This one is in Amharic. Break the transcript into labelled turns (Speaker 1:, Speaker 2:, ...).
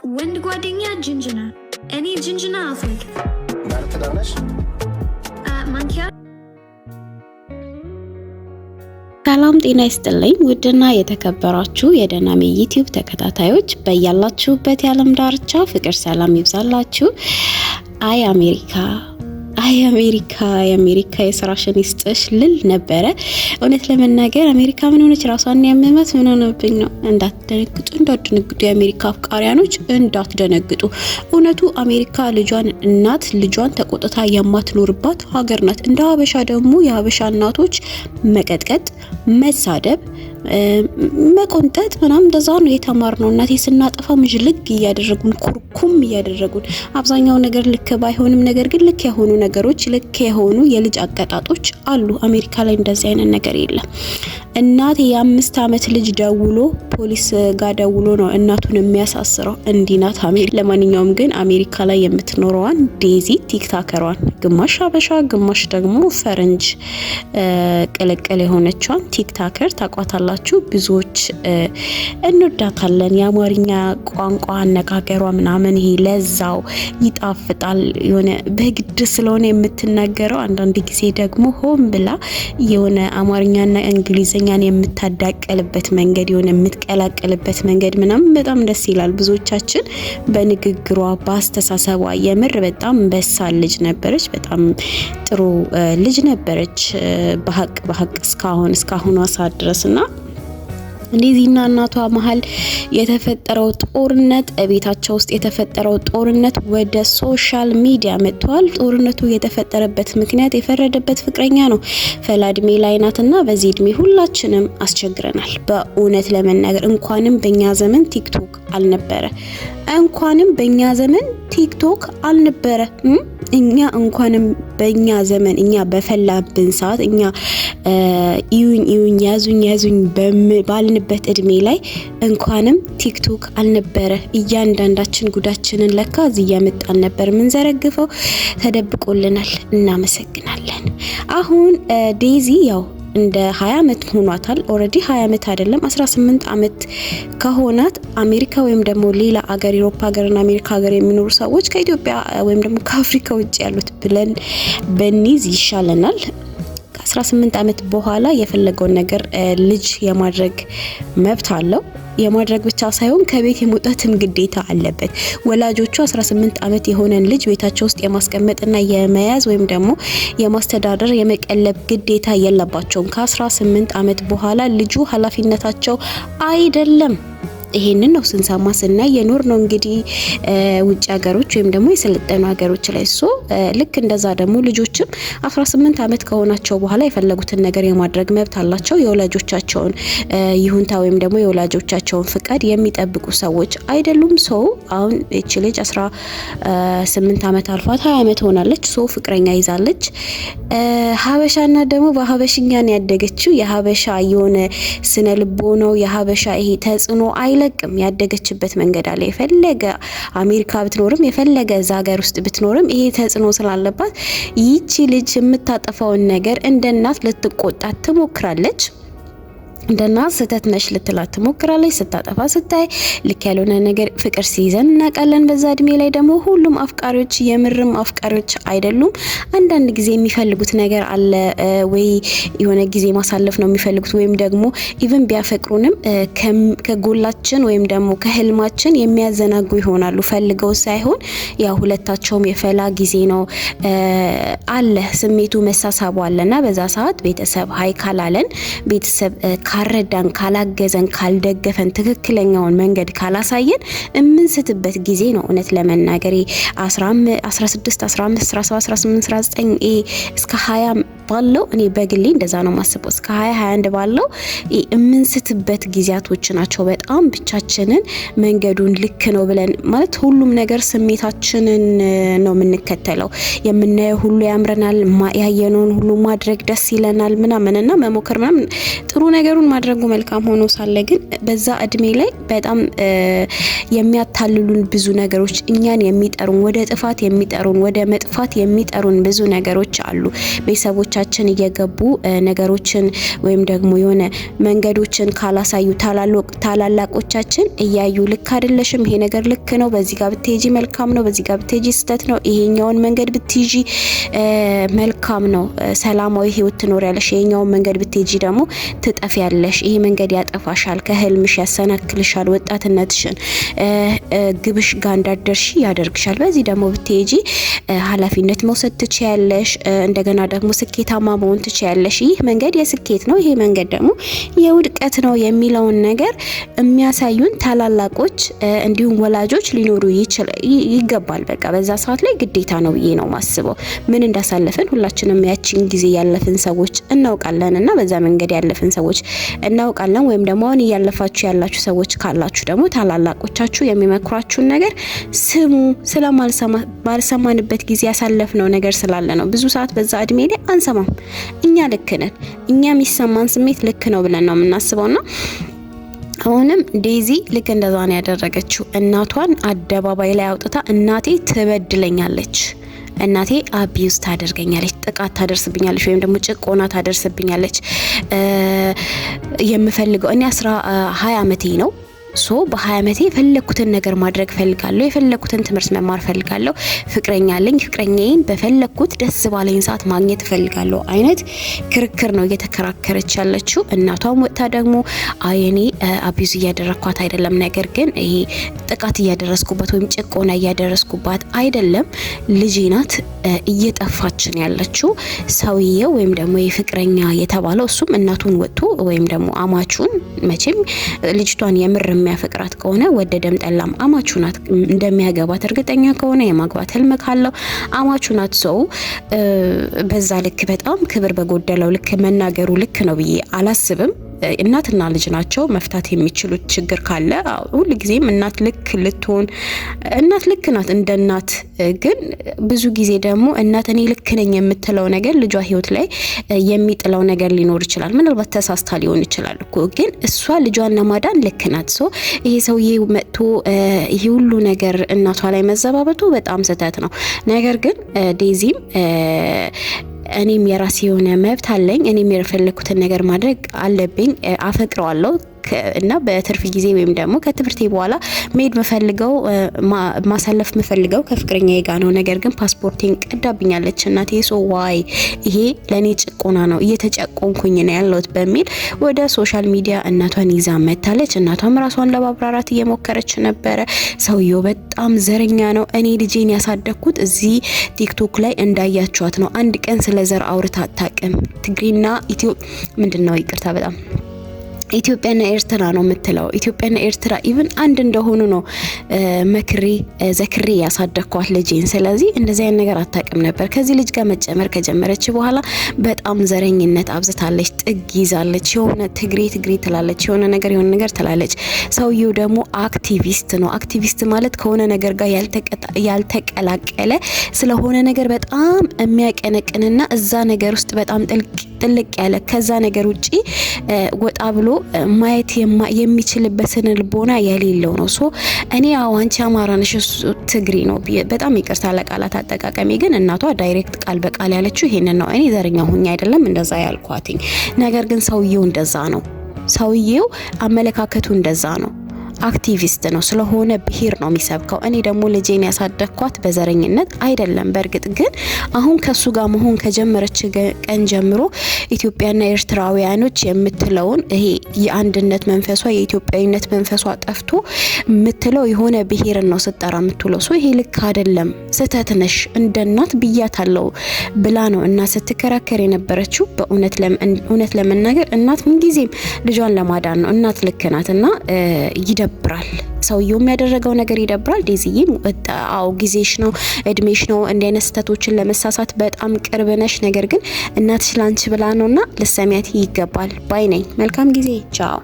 Speaker 1: ወንድ ጓደኛ ጅንጅና እኔ ጅንጅና አፍልክ
Speaker 2: ማለት ዳነሽ
Speaker 1: ማንኪያ
Speaker 3: ሰላም ጤና ይስጥልኝ ውድና የተከበራችሁ የደናሜ ዩቲዩብ ተከታታዮች በያላችሁበት የዓለም ዳርቻ ፍቅር ሰላም ይብዛላችሁ። አይ አሜሪካ የስራሽን ይስጥሽ ልል ነበረ። እውነት ለመናገር አሜሪካ ምን ሆነች ራሷን ያመማት ምን ሆነብኝ ነው። እንዳትደነግጡ የአሜሪካ አፍቃሪያኖች እንዳትደነግጡ። እውነቱ አሜሪካ ልጇን ተቆጥታ የማትኖርባት ሀገር ናት። እንደ ሀበሻ ደግሞ የሀበሻ እናቶች መቀጥቀጥ፣ መሳደብ፣ መቆንጠጥ ምናምን እንደዛ ነው የተማርነው። እናቴ ስናጠፋ ምጅልግ እያደረጉን ኩርኩም እያደረጉን አብዛኛው ነገር ልክ ባይሆንም ነገር ግን ልክ የሆኑ ነገሮች ልክ የሆኑ የልጅ አቀጣጦች አሉ። አሜሪካ ላይ እንደዚህ አይነት ነገር የለም። እናቴ የ5 ዓመት ልጅ ፖሊስ ጋር ደውሎ ነው እናቱን የሚያሳስረው። እንዲናት አሜሪካ። ለማንኛውም ግን አሜሪካ ላይ የምትኖረዋን ዴዚ ቲክታከሯን ግማሽ ሀበሻ ግማሽ ደግሞ ፈረንጅ ቅልቅል የሆነቿን ቲክታከር ታቋታላችሁ። ብዙዎች እንወዳታለን። የአማርኛ ቋንቋ አነጋገሯ ምናምን ይሄ ለዛው ይጣፍጣል። የሆነ በግድ ስለሆነ የምትናገረው አንዳንድ ጊዜ ደግሞ ሆን ብላ የሆነ አማርኛና እንግሊዝኛን የምታዳቀልበት መንገድ የሆነ የምትቀላቀልበት መንገድ ምናምን በጣም ደስ ይላል። ብዙዎቻችን በንግግሯ በአስተሳሰቧ የምር በጣም በሳል ልጅ ነበረች። በጣም ጥሩ ልጅ ነበረች በሀቅ እስካሁኗ ሰዓት ድረስና ዴዚና እናቷ መሀል የተፈጠረው ጦርነት ቤታቸው ውስጥ የተፈጠረው ጦርነት ወደ ሶሻል ሚዲያ መጥቷል። ጦርነቱ የተፈጠረበት ምክንያት የፈረደበት ፍቅረኛ ነው። ፈላድሜ ላይ ናትና በዚህ እድሜ ሁላችንም አስቸግረናል። በእውነት ለመናገር እንኳንም በእኛ ዘመን ቲክቶክ አልነበረ። እኛ እንኳንም በእኛ ዘመን እኛ በፈላብን ሰዓት እኛ ያዙኝ ባልንበት እድሜ ላይ እንኳንም ቲክቶክ አልነበረ። እያንዳንዳችን ጉዳችንን ለካ እዚህ ያመጣን ነበር ምን ዘረግፈው ተደብቆልናል። እናመሰግናለን። አሁን ዴዚ ያው እንደ 20 ዓመት ሆኗታል። ኦሬዲ 20 ዓመት አይደለም 18 ዓመት ከሆናት አሜሪካ ወይም ደግሞ ሌላ አገር ዩሮፕ ሀገርና አሜሪካ ሀገር የሚኖሩ ሰዎች ከኢትዮጵያ ወይም ደግሞ ከአፍሪካ ውጭ ያሉት ብለን በኒዝ ይሻለናል። ከ18 ዓመት በኋላ የፈለገውን ነገር ልጅ የማድረግ መብት አለው። የማድረግ ብቻ ሳይሆን ከቤት የመውጣትም ግዴታ አለበት። ወላጆቹ 18 ዓመት የሆነን ልጅ ቤታቸው ውስጥ የማስቀመጥና የመያዝ ወይም ደግሞ የማስተዳደር የመቀለብ ግዴታ የለባቸውም። ከ18 ዓመት በኋላ ልጁ ኃላፊነታቸው አይደለም። ይሄንን ነው ስንሰማ ስናይ የኖር ነው እንግዲህ ውጭ ሀገሮች ወይም ደግሞ የሰለጠኑ ሀገሮች ላይ ልክ እንደዛ ደግሞ ልጆችም 18 ዓመት ከሆናቸው በኋላ የፈለጉትን ነገር የማድረግ መብት አላቸው። የወላጆቻቸውን ይሁንታ ወይም ደግሞ የወላጆቻቸውን ፍቃድ የሚጠብቁ ሰዎች አይደሉም። አሁን እቺ ልጅ 18 ዓመት አልፏት 20 ዓመት ሆናለች። ፍቅረኛ ይዛለች። ሀበሻና ደግሞ በሀበሽኛን ያደገችው የሀበሻ የሆነ ስነ ልቦናው የሀበሻ ይሄ ተጽዕኖ አይለቅም። ያደገችበት መንገድ አለ። የፈለገ አሜሪካ ብትኖርም የፈለገ እዛ ሀገር ውስጥ ብትኖርም ይሄ ተጽዕኖ ስላለባት ይቺ ልጅ የምታጠፋውን ነገር እንደ እናት ልትቆጣት ትሞክራለች። እንደናት ስህተት ነሽ ልትላት ትሞክራለች። ስታጠፋ ስታይ ልክ ያልሆነ ነገር ፍቅር ሲይዘን እናውቃለን። በዛ እድሜ ላይ ደግሞ ሁሉም አፍቃሪዎች የምርም አፍቃሪዎች አይደሉም። አንዳንድ ጊዜ የሚፈልጉት ነገር አለ ወይ የሆነ ጊዜ ማሳለፍ ነው የሚፈልጉት ወይም ደግሞ ኢቭን ቢያፈቅሩንም ከጎላችን ወይም ደግሞ ከህልማችን የሚያዘናጉ ይሆናሉ። ፈልገው ሳይሆን ያው ሁለታቸውም የፈላ ጊዜ ነው አለ ስሜቱ መሳሳቡ አለና በዛ ሰዓት ቤተሰብ ሀይ ካላለን ቤተሰብ ካረዳን ካላገዘን ካልደገፈን ትክክለኛውን መንገድ ካላሳየን የምንስትበት ጊዜ ነው። እውነት ለመናገር 16 15 17 18 19 እስከ 20 ባለው እኔ በግሌ እንደዛ ነው ማስበው። እስከ 21 ባለው የምንስትበት ጊዜያቶች ናቸው። በጣም ብቻችንን መንገዱን ልክ ነው ብለን ማለት ሁሉም ነገር ስሜታችንን ነው የምንከተለው። የምናየው ሁሉ ያምረናል፣ ያየነውን ሁሉ ማድረግ ደስ ይለናል ምናምንና መሞከር ምናምን ጥሩ ነገሩን ማድረጉ መልካም ሆኖ ሳለ ግን በዛ እድሜ ላይ በጣም የሚያታልሉን ብዙ ነገሮች እኛን የሚጠሩን ወደ ጥፋት የሚጠሩን ወደ መጥፋት የሚጠሩን ብዙ ነገሮች አሉ። ቤተሰቦቻችን ወላጆቻችን እየገቡ ነገሮችን ወይም ደግሞ የሆነ መንገዶችን ካላሳዩ ታላላቆቻችን እያዩ ልክ አይደለሽም፣ ይሄ ነገር ልክ ነው፣ በዚህ ጋር ብትሄጂ መልካም ነው፣ በዚህ ጋር ብትሄጂ ስህተት ነው፣ ይሄኛውን መንገድ ብትይጂ መልካም ነው፣ ሰላማዊ ህይወት ትኖሪያለሽ፣ ይሄኛውን መንገድ ብትሄጂ ደግሞ ትጠፊያለሽ፣ ይሄ መንገድ ያጠፋሻል፣ ከህልምሽ ያሰናክልሻል፣ ወጣትነትሽን ግብሽ ጋር እንዳትደርሺ ያደርግሻል፣ በዚህ ደግሞ ብትሄጂ ኃላፊነት መውሰድ ትችያለሽ፣ እንደገና ደግሞ ስኬታማ መሆን ትችያለሽ፣ ይህ መንገድ የስኬት ነው፣ ይሄ መንገድ ደግሞ የውድቀት ነው የሚለውን ነገር የሚያሳዩን ታላላቆች እንዲሁም ወላጆች ሊኖሩ ይገባል። በቃ በዛ ሰዓት ላይ ግዴታ ነው ብዬ ነው ማስበው። ምን እንዳሳለፈን ሁላችንም ያቺን ጊዜ ያለፍን ሰዎች እናውቃለን እና በዛ መንገድ ያለፍን ሰዎች እናውቃለን። ወይም ደግሞ አሁን እያለፋችሁ ያላችሁ ሰዎች ካላችሁ ደግሞ ታላላቆቻችሁ የሚመክሯችሁን ነገር ስሙ። ባልሰማንበት ጊዜ ያሳለፍነው ነገር ስላለ ነው። ብዙ ሰዓት በዛ እድሜ ላይ አንሰማም። እኛ ልክ ነን፣ እኛ የሚሰማን ስሜት ልክ ነው ብለን ነው የምናስበውና አሁንም ዴዚ ልክ እንደዛ ነው ያደረገችው። እናቷን አደባባይ ላይ አውጥታ እናቴ ትበድለኛለች፣ እናቴ አቢዩዝ ታደርገኛለች፣ ጥቃት ታደርስብኛለች፣ ወይም ደግሞ ጭቆና ታደርስብኛለች። የምፈልገው እኔ 20 ዓመቴ ነው። በ20 ዓመቴ የፈለኩትን ነገር ማድረግ ፈልጋለሁ፣ የፈለኩትን ትምህርት መማር ፈልጋለሁ፣ ፍቅረኛ አለኝ፣ ፍቅረኛዬን በፈለኩት ደስ ባለኝ ሰዓት ማግኘት ፈልጋለሁ አይነት ክርክር ነው እየተከራከረች ያለችው። እናቷም ወጥታ ደግሞ እኔ አቢዩዝ እያደረኳት አይደለም፣ ነገር ግን ይሄ ጥቃት እያደረስኩባት ወይም ጭቆና እያደረስኩባት አይደለም፣ ልጄ ናት እየጠፋችን ያለችው። ሰውዬው ወይም ደግሞ የፍቅረኛ የተባለው እሱም እናቱን ወጥቶ ወይም ደግሞ አማቹን መቼም ልጅቷን የምር የሚያፈቅራት ከሆነ ወደደም ጠላም አማቹ ናት። እንደሚያገባት እርግጠኛ ከሆነ የማግባት ህልም ካለው አማቹ ናት። ሰው በዛ ልክ በጣም ክብር በጎደለው ልክ መናገሩ ልክ ነው ብዬ አላስብም። እናትና ልጅ ናቸው፣ መፍታት የሚችሉት ችግር ካለ ሁሉ ጊዜም እናት ልክ ልትሆን እናት ልክ ናት እንደ እናት። ግን ብዙ ጊዜ ደግሞ እናት እኔ ልክ ነኝ የምትለው ነገር ልጇ ህይወት ላይ የሚጥለው ነገር ሊኖር ይችላል። ምናልባት ተሳስታ ሊሆን ይችላል እኮ፣ ግን እሷ ልጇን ለማዳን ልክ ናት። ይሄ ሰውዬ መጥቶ ይሄ ሁሉ ነገር እናቷ ላይ መዘባበቱ በጣም ስህተት ነው። ነገር ግን ዴዚም እኔም የራሴ የሆነ መብት አለኝ፣ እኔም የፈለኩትን ነገር ማድረግ አለብኝ፣ አፈቅረዋለሁ እና በትርፍ ጊዜ ወይም ደግሞ ከትምህርቴ በኋላ መሄድ መፈልገው ማሳለፍ መፈልገው ከፍቅረኛዬ ጋር ነው። ነገር ግን ፓስፖርቴን ቀዳብኛለች እናቴ። ዋይ ይሄ ለኔ ጭቆና ነው፣ እየተጨቆንኩኝ ነው ያለሁት በሚል ወደ ሶሻል ሚዲያ እናቷን ይዛ መታለች። እናቷም ራሷን ለማብራራት እየሞከረች ነበረ። ሰውየው በጣም ዘረኛ ነው። እኔ ልጄን ያሳደግኩት እዚህ ቲክቶክ ላይ እንዳያችኋት ነው። አንድ ቀን ስለ ዘር አውርታ አታውቅም። ትግሬና ምንድነው ይቅርታ በጣም ኢትዮጵያና ኤርትራ ነው የምትለው። ኢትዮጵያና ኤርትራ ኢቭን አንድ እንደሆኑ ነው መክሬ ዘክሬ ያሳደግኳት ልጄን። ስለዚህ እንደዚህ አይነት ነገር አታውቅም ነበር። ከዚህ ልጅ ጋር መጨመር ከጀመረች በኋላ በጣም ዘረኝነት አብዝታለች፣ ጥግ ይዛለች። የሆነ ትግሬ ትላለች፣ የሆነ ነገር ትላለች። ሰውየው ደግሞ አክቲቪስት ነው። አክቲቪስት ማለት ከሆነ ነገር ጋር ያልተቀላቀለ ስለሆነ ነገር በጣም የሚያቀነቅንና እዛ ነገር ውስጥ በጣም ጥልቅ ያለ ከዛ ነገር ውጪ ወጣ ብሎ ማየት የሚችልበትን ልቦና የሌለው ነው። እኔ አንቺ አማራ ነሽ ትግሪ ነው። በጣም ይቅርታ ለቃላት አጠቃቀሚ፣ ግን እናቷ ዳይሬክት ቃል በቃል ያለችው ይሄንን ነው። እኔ ዘረኛ ሁኝ አይደለም እንደዛ ያልኳትኝ። ነገር ግን ሰውየው እንደዛ ነው። ሰውየው አመለካከቱ እንደዛ ነው። አክቲቪስት ነው። ስለሆነ ብሄር ነው የሚሰብከው። እኔ ደግሞ ልጄን ያሳደግኳት በዘረኝነት አይደለም። በእርግጥ ግን አሁን ከሱ ጋር መሆን ከጀመረች ቀን ጀምሮ ኢትዮጵያና ኤርትራውያኖች የምትለውን ይሄ የአንድነት መንፈሷ የኢትዮጵያዊነት መንፈሷ ጠፍቶ የምትለው የሆነ ብሄርን ነው ስጠራ የምትውለው። ይሄ ልክ አይደለም፣ ስህተት ነሽ እንደ እናት ብያታለሁ ብላ ነው እና ስትከራከር የነበረችው። በእውነት ለመናገር እናት ምንጊዜም ልጇን ለማዳን ነው። እናት ልክ ናትና ይደብራል። ሰውየው የሚያደረገው ነገር ይደብራል። ዴዚዬም ጊዜሽ ነው፣ እድሜሽ ነው እንዲህ አይነት ስህተቶችን ለመሳሳት በጣም ቅርብ ነሽ። ነገር ግን እናትሽ ላንቺ ብላ ነውና ልሰሚያት ይገባል ባይ ነኝ። መልካም ጊዜ። ቻው